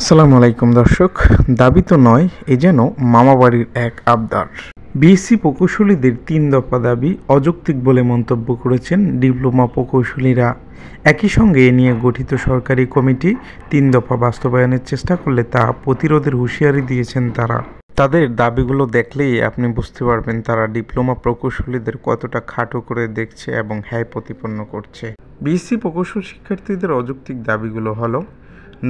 আসসালামু আলাইকুম দর্শক। দাবি তো নয়, এ যেন মামাবাড়ির এক আবদার। বিএসসি প্রকৌশলীদের 3 দফা দাবি অযৌক্তিক বলে মন্তব্য করেছেন ডিপ্লোমা প্রকৌশলীরা। একই সঙ্গে এ নিয়ে গঠিত সরকারি কমিটি 3 দফা বাস্তবায়নের চেষ্টা করলে তা প্রতিরোধের হুঁশিয়ারি দিয়েছেন তারা। তাদের দাবিগুলো দেখলেই আপনি বুঝতে পারবেন তারা ডিপ্লোমা প্রকৌশলীদের কতটা খাটো করে দেখছে এবং হ্যায় প্রতিপন্ন করছে। বিএসসি প্রকৌশল শিক্ষার্থীদের অযৌক্তিক দাবিগুলো হলো: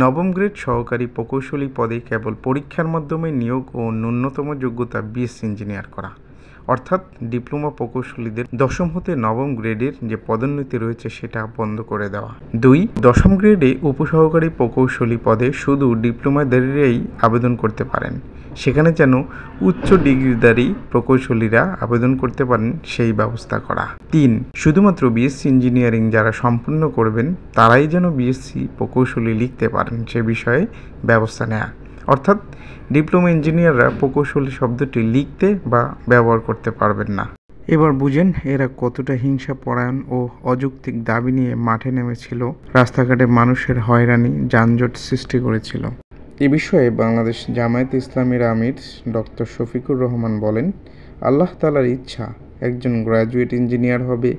নবম গ্রেড সহকারী প্রকৌশলী পদে কেবল পরীক্ষার মাধ্যমে নিয়োগ ও ন্যূনতম যোগ্যতা বিএসসি ইঞ্জিনিয়ার করা, অর্থাৎ ডিপ্লোমা প্রকৌশলীদের দশম হতে নবম গ্রেডের যে পদোন্নতি রয়েছে সেটা বন্ধ করে দেওয়া। 2. দশম গ্রেডে উপসহকারী প্রকৌশলী পদে শুধু ডিপ্লোমাধারীরাই আবেদন করতে পারেন, সেখানে যেন উচ্চ ডিগ্রিধারী প্রকৌশলীরা আবেদন করতে পারেন সেই ব্যবস্থা করা। 3. শুধুমাত্র বিএসসি ইঞ্জিনিয়ারিং যারা সম্পূর্ণ করবেন তারাই যেন বিএসসি প্রকৌশলী লিখতে পারেন সে বিষয়ে ব্যবস্থা নেওয়া, অর্থাৎ ডিপ্লোমা ইঞ্জিনিয়াররা প্রকৌশলী শব্দটি লিখতে বা ব্যবহার করতে পারবেন না। এবার বুঝেন এরা কতটা হিংসা পরায়ণ ও অযৌক্তিক দাবি নিয়ে মাঠে নেমেছিল, রাস্তাঘাটে মানুষের হয়রানি, যানজট সৃষ্টি করেছিল। এ বিষয়ে বাংলাদেশ জামায়াতে ইসলামীর আমির ডক্টর শফিকুর রহমান বলেন, আল্লাহ তাআলার ইচ্ছা একজন গ্র্যাজুয়েট ইঞ্জিনিয়ার হবে,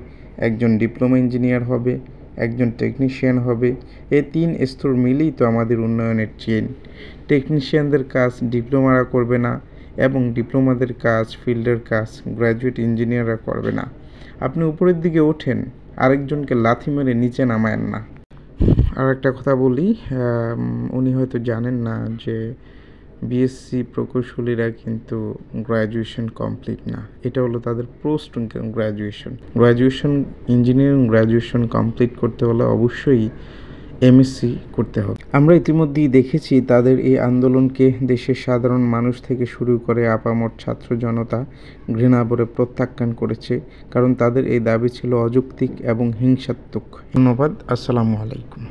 একজন ডিপ্লোমা ইঞ্জিনিয়ার হবে, একজন টেকনিশিয়ান হবে। এই 3 স্তর মিলেই তো আমাদের উন্নয়নের চেইন। টেকনিশিয়ানদের কাজ ডিপ্লোমারা করবে না এবং ডিপ্লোমাদের কাজ, ফিল্ডের কাজ গ্র্যাজুয়েট ইঞ্জিনিয়াররা করবে না। আপনি উপরের দিকে ওঠেন, আরেকজনকে লাথি মেরে নিচে নামায়েন না। আর একটা কথা বলি, উনি হয়তো জানেন না যে বিএসসি প্রকৌশলীরা কিন্তু গ্র্যাজুয়েশন কমপ্লিট না, এটা হলো তাদের post graduation. Engineering graduation complete করতে হলে অবশ্যই এমএসসি করতে হবে। আমরা ইতিমধ্যেই দেখেছি তাদের এই আন্দোলনকে দেশের সাধারণ মানুষ থেকে শুরু করে আপামর ছাত্র জনতা ঘৃণাভরে প্রত্যাখ্যান করেছে, কারণ তাদের এই দাবি ছিল অযৌক্তিক এবং হিংসাত্মক। ধন্যবাদ। আসসালামু আলাইকুম।